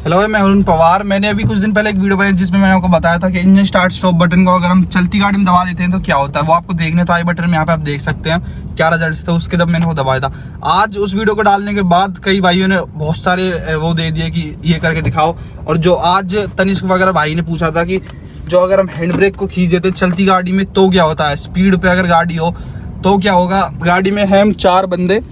Hello, मैं अरुण पवार। मैंने अभी कुछ दिन पहले एक वीडियो बनाई जिसमें मैंने आपको बताया था कि इंजन स्टार्ट स्टॉप बटन को अगर हम चलती गाड़ी में दबा देते हैं तो क्या होता है। वो आपको देखने तो आई बटन में यहाँ पे आप देख सकते हैं क्या रिजल्ट थे उसके जब मैंने वो दबाया था। आज उस वीडियो को डालने के बाद कई भाइयों ने बहुत सारे वो दे दिए कि ये करके दिखाओ। और जो आज तनिष्क वगैरह भाई ने पूछा था कि जो अगर हम हैंड ब्रेक को खींच देते हैं चलती गाड़ी में तो क्या होता है, स्पीड पे अगर गाड़ी हो तो क्या होगा। गाड़ी में है हम 4 बंदे,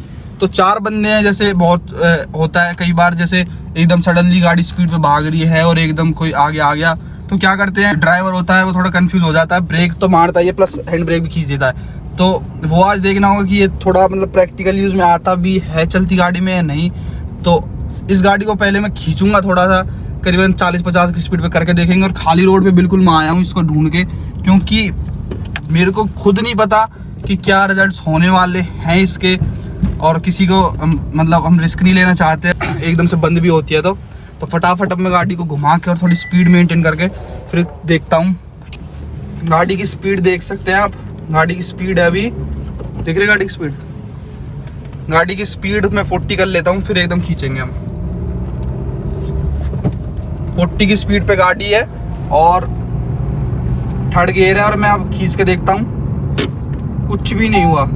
तो 4 बंदे हैं। जैसे बहुत होता है कई बार, जैसे एकदम सडनली गाड़ी स्पीड पे भाग रही है और एकदम कोई आगे आ गया तो क्या करते हैं, ड्राइवर होता है वो थोड़ा कंफ्यूज हो जाता है, ब्रेक तो मारता है प्लस हैंड ब्रेक भी खींच देता है। तो वो आज देखना होगा कि ये थोड़ा मतलब प्रैक्टिकल यूज में आता भी है चलती गाड़ी में या नहीं। तो इस गाड़ी को पहले मैं खींचूंगा थोड़ा सा, करीबन 40-50 की स्पीड पे करके देखेंगे। और खाली रोड पे बिल्कुल मैं आया हूँ इसको ढूंढ के, क्योंकि मेरे को खुद नहीं पता कि क्या रिजल्ट्स होने वाले हैं इसके। और किसी को मतलब हम रिस्क नहीं लेना चाहते, एकदम से बंद भी होती है तो फटाफट अब मैं गाड़ी को घुमा के और थोड़ी स्पीड मेंटेन करके फिर देखता हूँ। गाड़ी की स्पीड देख सकते हैं आप, गाड़ी की स्पीड है अभी, देख रहे गाड़ी की स्पीड। गाड़ी की स्पीड मैं 40 कर लेता हूँ, फिर एकदम खींचेंगे हम। 40 की स्पीड पे गाड़ी है और थर्ड गियर है। और मैं अब खींच के देखता हूँ, कुछ भी नहीं हुआ।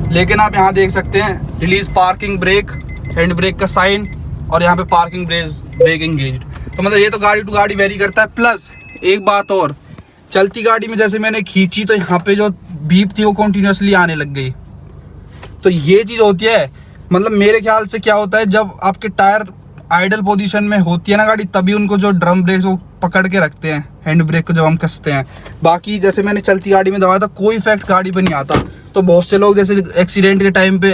लेकिन आप यहाँ देख सकते हैं release parking brake, hand brake का साइन, और यहाँ पे पार्किंग ब्रेक एंगेज्ड। तो मतलब ये तो गाड़ी टू गाड़ी वेरी करता है। प्लस एक बात और, चलती गाड़ी में जैसे मैंने खींची तो यहाँ पे जो बीप थी वो कंटिन्यूअसली आने लग गई। तो ये चीज़ होती है, मतलब मेरे ख्याल से क्या होता है, जब आपके टायर आइडल पोजीशन में होती है ना गाड़ी, तभी उनको जो ड्रम ब्रेक वो पकड़ के रखते हैं हैंड ब्रेक को जब हम कसते हैं। बाकी जैसे मैंने चलती गाड़ी में दबाया था कोई इफेक्ट गाड़ी पे नहीं आता। तो बहुत से लोग जैसे एक्सीडेंट के टाइम पे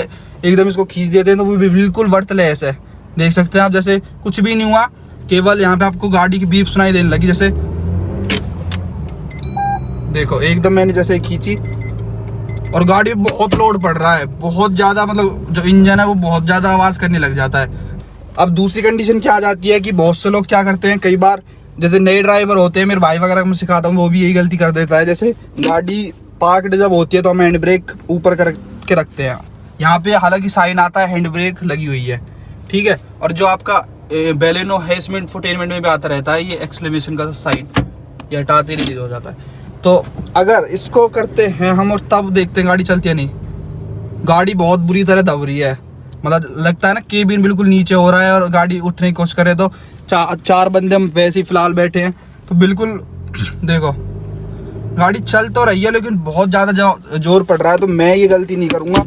एकदम इसको खींच देते हैं तो वो भी बिल्कुल वर्थलेस है। देख सकते हैं आप, जैसे कुछ भी नहीं हुआ, केवल यहाँ पे आपको गाड़ी की बीप सुनाई देने लगी। जैसे देखो एकदम मैंने जैसे खींची और गाड़ी बहुत लोड पड़ रहा है, बहुत ज़्यादा, मतलब जो इंजन है वो बहुत ज़्यादा आवाज़ करने लग जाता है। अब दूसरी कंडीशन क्या आ जाती है कि बहुत से लोग क्या करते हैं, कई बार जैसे नए ड्राइवर होते हैं, मेरे भाई वगैरह को मैं सिखाता हूँ, वो भी यही गलती कर देता है। जैसे गाड़ी पार्कड जब होती है तो हम हैंड ब्रेक ऊपर करके रखते हैं। यहाँ पे हालांकि साइन आता है हैंड ब्रेक लगी हुई है, ठीक है। और जो आपका बेलेनो है इसमें इंफोटेनमेंट में भी आता रहता है ये एक्सक्लेमेशन का साइन, ये हटाते रिलीज हो जाता है। तो अगर इसको करते हैं हम और तब देखते हैं गाड़ी चलती है नहीं, गाड़ी बहुत बुरी तरह दब रही है। मतलब लगता है ना केबिन बिल्कुल नीचे हो रहा है और गाड़ी उठने की कोशिश करे तो 4 बंदे हम वैसे ही फिलहाल बैठे हैं तो बिल्कुल देखो गाड़ी चल तो रही है लेकिन बहुत ज़्यादा जोर पड़ रहा है। तो मैं ये गलती नहीं करूँगा।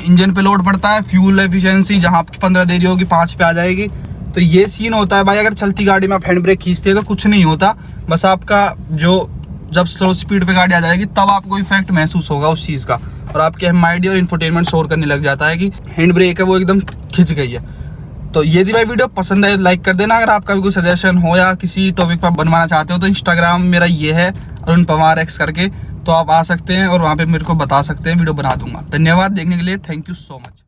इंजन पे लोड पड़ता है, फ्यूल एफिशिएंसी जहाँ आपकी 15 दे रही होगी 5 पे आ जाएगी। तो ये सीन होता है भाई। अगर चलती गाड़ी में आप हैंड ब्रेक खींचते हैं तो कुछ नहीं होता, बस आपका जो जब स्लो स्पीड पे गाड़ी आ जाएगी तब आपको इफेक्ट महसूस होगा उस चीज़ का, और आपके एमआईडी और इंफोटेनमेंट शोर करने लग जाता है कि हैंड ब्रेक है वो एकदम खिंच गई है। तो ये थी भाई वीडियो, पसंद आए लाइक कर देना। अगर आपका भी कोई सजेशन हो या किसी टॉपिक पर बनवाना चाहते हो तो इंस्टाग्राम मेरा ये है अरुण पवार X करके, तो आप आ सकते हैं और वहाँ पे मेरे को बता सकते हैं, वीडियो बना दूंगा। धन्यवाद देखने के लिए, थैंक यू सो मच।